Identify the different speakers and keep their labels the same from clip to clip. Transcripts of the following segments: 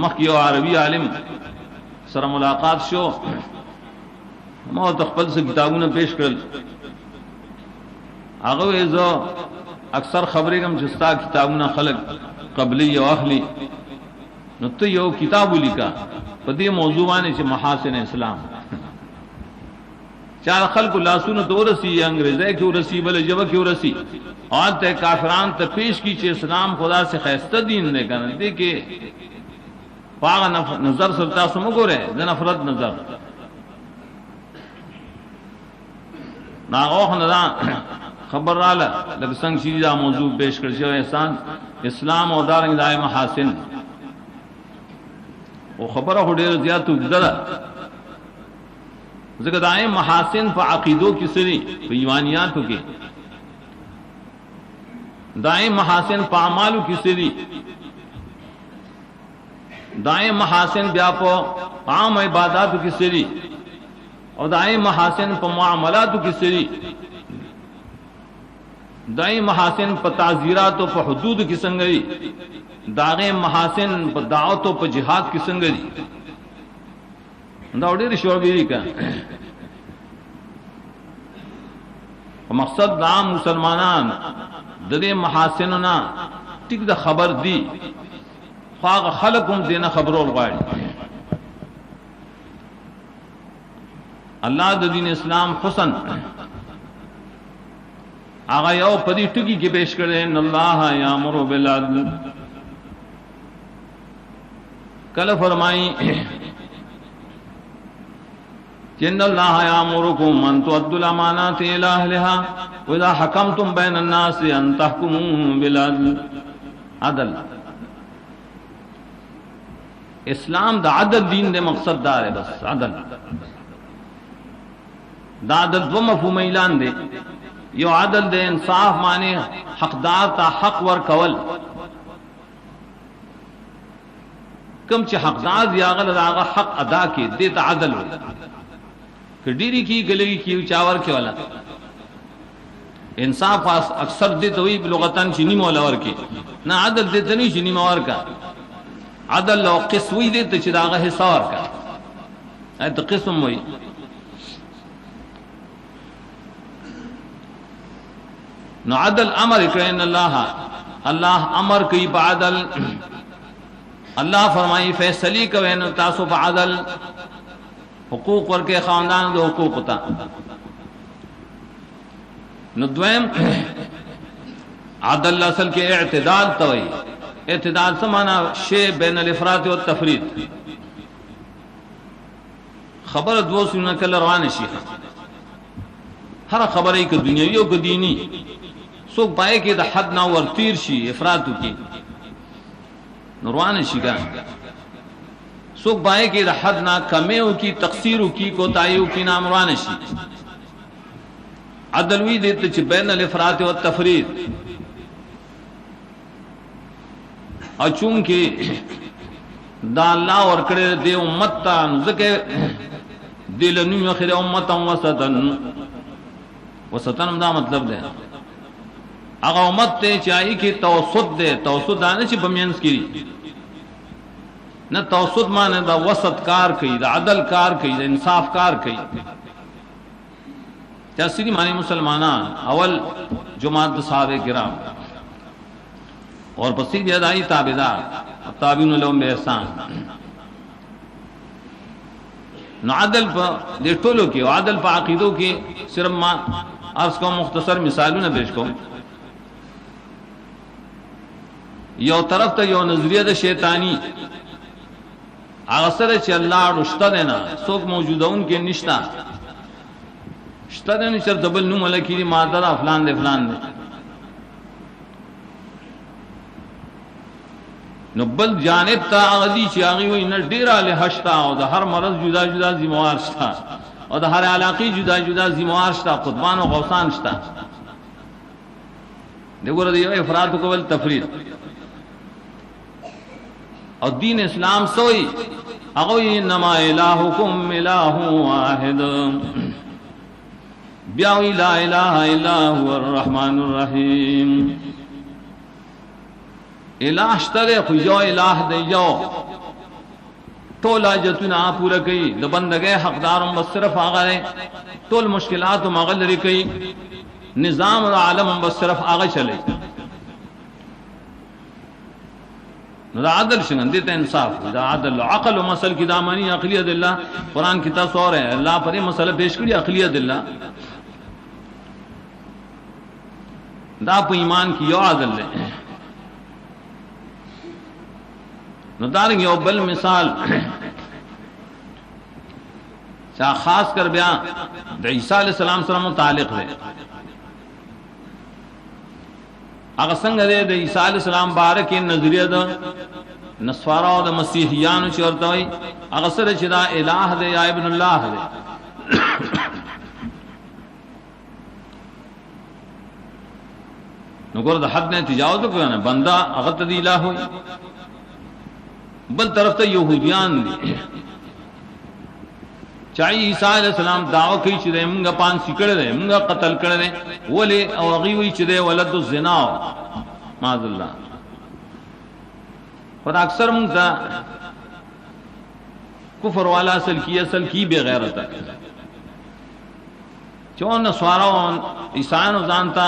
Speaker 1: مخکې یو عربي عالم سره ملاقات شو، ما ته خپل څه کتابونه پیش کړل. هغه وې زه اکثر خبرې کوم چې ستا کتابونه خلک قبلی او اخلي، نو ته یو کتاب ولیکا په دې موضوع باندې چې محاسن اسلام. چار خلق لاسونه تو رسی انګریزی کې ورسی بل جبه کې ورسی او ته کافران ته پیش کی چې اسلام خدا سے خیسته دین نه کنه دې کې پاغ نظر سره تاسو وګوره د نفرت نظر ناغوخ نه خبر رااله لکه څنګه چې دا موضوع پیش کړ شو احسان اسلام او دارنګ دای محاسن او خبره هډه زیات وګړه ځکه دای محاسن په عقیدو کې سری په ایمانیاتو کې دای محاسن په اعمالو کې سری دای محاسن بیا په عام عبادتو کې سری او دای محاسن په معاملاتو کې سری دای محاسن په تعزیرات او په حدود کې څنګه دي داغه محاسن په دعوت او په جهاد کې څنګه دي دا ډېر شوبېری کا مقصد عام مسلمانان د دې محاسننا ټیک د خبر دي خواغ خلقم دینه خبرول غواړي. الله د دین اسلام حسن هغه یو پدې ټکی کې پیش کړي ان الله یامر بالعدل کله فرمایي ان الله یامرکم ان تؤدوا الامانات الى اهلها واذا حكمتم بين الناس ان تحكموا بالعدل. عدل اسلام دا عدل دین دے مقصد دار ہے بس عدل دا عدل دو مفہوم اعلان دے یو عدل دے انصاف معنی حقدار تا حق ور کول کم چ حقدار یاغل داغه حق ادا کی دیتا عدل ہو کډيري کی گلگی کی چاور کے والا انصاف اکثر دے تو لغتن چنی مولا ور کی نہ عدل دے تنی چنی مور کا عدل لو قسوی دے تو چراغ حصار کا ایت قسم ہوئی نو عدل امر کرن اللہ امر کی بعدل اللہ فرمائی فیصلی کوي نو تاسو په عدل حقوق ورکه خاندان دو حقوق تا نو دویم عدل اصل کے اعتدال توئی اعتدال سمانا شی بین الافراط والتفرید خبر دو سنه کله روان شي هر خبره کې دنیوي او دینی سو پای کې د حد نه ورتیر شي افراط کی نوروان شي ګان سو پای کې د حد نه کمیو کی تقصیر کی کوتایو کی نام روان شي عدل وی دې چې بین الافراط والتفرید اچون کې دا الله ورکړې دې امت ته ځکه دلنو اخر امت وسطن دا مطلب ده هغه امت ته چای کې توسط ده توسط دانه چې بمینس کړي نہ توسط معنی دا وسط کار کوي دا عدل کار کوي دا انصاف کار کوي تاسری معنی مسلمانان اول جماعت صحابه کرام اور پسی بھی ادائی تابعدار تابعین لهم باحسان نو عدل پا دے ټولو کې عدل پا عقیدو کې صرف ما عرض کو مختصر مثالونه پیش کوم. یو طرف ته یو نظریه د شیطانی هغه سره چې الله رشتہ دینا څوک موجودون کې نشتا شته نه چې دبل نو ملکی ماده دا فلان دے فلان دے نو بل جانب تا غدی چې هغه وي نه ډیره له هشتا او د هر مرض جدا جدا ذمہوار شتا او د هر علاقې جدا جدا ذمہوار شتا قطبان او غوثان شتا دغه د یو افراد کول تفرید او دین اسلام سوئی هغه انما الہکم الہ واحد بیا لا الہ الا هو الرحمن الرحیم الہ شتره خو یو الہ دی یو ټول حاجتونه پوره کوي د بندګۍ حقدارم بس صرف هغه ټول مشکلات مغل لري کوي نظام العالم بس صرف هغه چلے نو دا عدل څنګه دې ته انصاف دا عدل عقل او مسل کی دامنی عقلیت الله قران کی تاسو اور ہے الله پر مسله پیش کړی عقلیت الله دا په ایمان کی یو عدل ہے نو دارنګ یو بل مثال چا خاص کر بیا د عیسی علیہ السلام سره متعلق ہے هغه څنګه د عیسی علیہ السلام بارک نظریه ده نصارا او د مسیحیانو چې ورته وي هغه سره چې دا الہ دی یا ابن الله دی نو ګور د حد نه تجاوز وکړه نه بندا هغه ته دی الہ وي بل طرف ته يهوديان دي چای عیسی علیہ السلام دعوه کوي چې موږ پان سکړل دي موږ قتل کړل دي ولې او غي وی چې دی ولد الزنا معاذ الله پر اکثر موږ کفر والا اصل کی بے غیرت چون سوارون عیسایانو ځانتا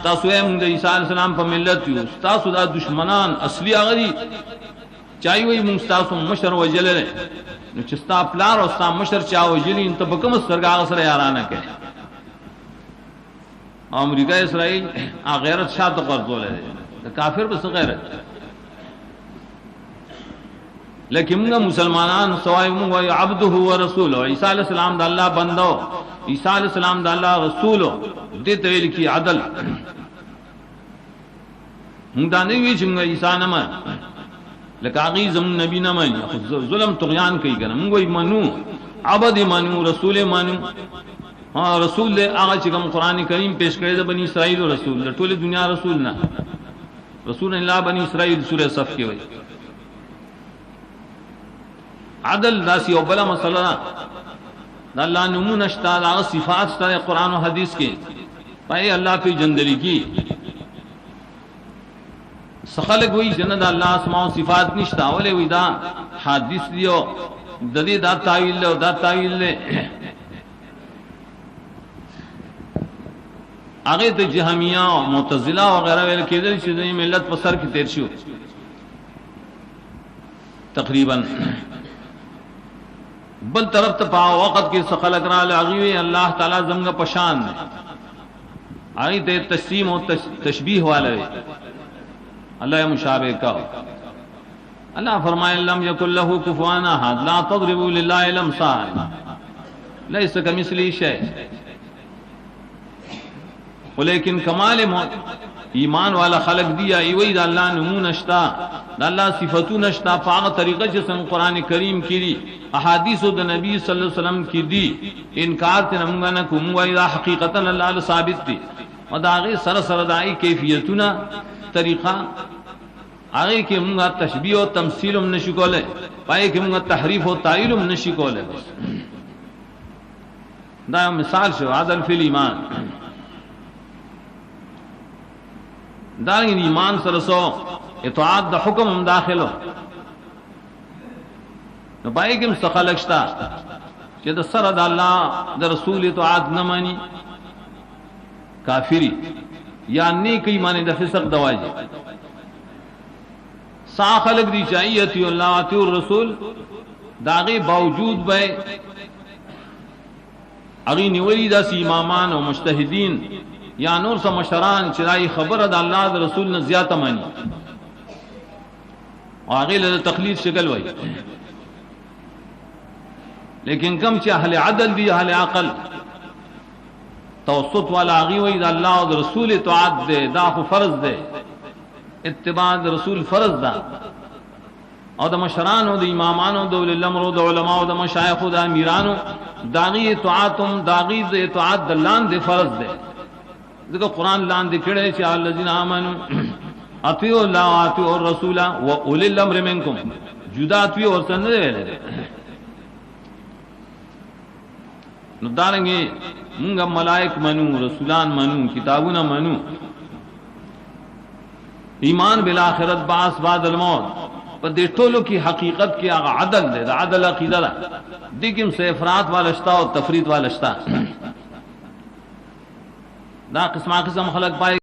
Speaker 1: تاسو هم د عیسی علیہ السلام په ملت یو تاسو دا دشمنان اصلي هغه دي چای وی موږ تاسو مشر وجلل نو چې ستا پلار او ستا مشر چا وجلی ته په کوم سرګاغ سره یارانه کوي امریکا اسرائیل غیرت شاته قرضول دي کافر بس غیرت لیکن موږ مسلمانان سوای موږ وای عبده و رسوله عیسی علیہ السلام د الله بندو عیسی علیہ السلام د الله رسول دې ته ویل کی عدل موږ دا نه وی چې موږ عیسی نه ما لکه هغه زمون نبی نه مانی ظلم طغیان کوي کنه موږ وای منو عبد منو رسول منو رسول له هغه چې کوم قران کریم پیش کړی د بنی اسرائیل رسول د ټوله دنیا رسول نه رسول الله بنی اسرائیل سورہ صف کې وای عدل داسی او بلا مسئلہ دا اللہ نمون اشتا دا صفات ستا قرآن و حدیث کے پائے اللہ پی جندلی کی سخلق ہوئی جند اللہ اسماء و صفات نشتا اولے ہوئی دا حدیث دیو ددی دا تاویل لے دا تاویل لے آگے تو جہمیہ و معتزلہ وغیرہ ویل کیدر چیزیں ملت پسر کی تیر شو تقریباً بل طرف ته په وخت کې سخلق را لغوي الله تعالی زمغه پشان دی آی ته تسلیم او تشبیه والا دی الله مشابه کا الله فرمائے لم یکن له کفوا احد لا تضربوا لله الامثال ليس كمثله شيء ولیکن کمال ایمان والا خلق دیا ایوی دا اللہ نمون اشتا دا اللہ صفتون اشتا فاغ طریقہ جسن قرآن کریم کی دی احادیث دا نبی صلی اللہ علیہ وسلم کی دی انکار تے نمونگا نکو مونگا دا حقیقتا اللہ ثابت دی و دا آغی سر سردائی کیفیتونا طریقہ آغی کہ مونگا تشبیح و تمثیلم نشکو لے پائے کہ مونگا تحریف و تعیلم نشکو لے بس دا مثال شو عدل فی الایمان دارنگی ایمان سرسو اطاعت دا حکم ہم داخلو نو پائی کم سخلقشتا کہ دا سر دا اللہ دا رسول اطاعت نمانی کافری یا نیکی مانی دا فسق دواجی سا خلق دی چاہیتی اللہ آتی الرسول داغی باوجود بے اغی نولی دا سی امامان و مجتہدین یا نور سا مشران چرائی خبر دا اللہ دا رسول نے زیادہ مانی آگے لدى تقلید شکل وئی لیکن کم چی اہل عدل دی اہل عقل توسط والا آگی وئی دا اللہ دا رسول اطاعت دے دا خو فرض دے اتباع دا رسول فرض دا او دا مشرانو دا امامانو دا اولی الامرو دا علماء دا مشایخو دا امیرانو داغی اطاعتم داغی دا اطاعت دلان دے فرض دے ذکر قرآن لان دکھڑے چاہ الذین آمنوا اطیعوا اللہ و اطیعوا الرسول و اولی الامر منکم جدا اطیعوا اور سند دے ویلے نو دارنگے منگا ملائک منو رسولان منو کتابونا منو ایمان بالآخرت بعث بعد الموت په دې ټولو کې حقیقت کې هغه عدل دی، د عدل عقیده ده. دې کې هم څه افراط والشتا او تفرید والشتا. دا قسم خلق پای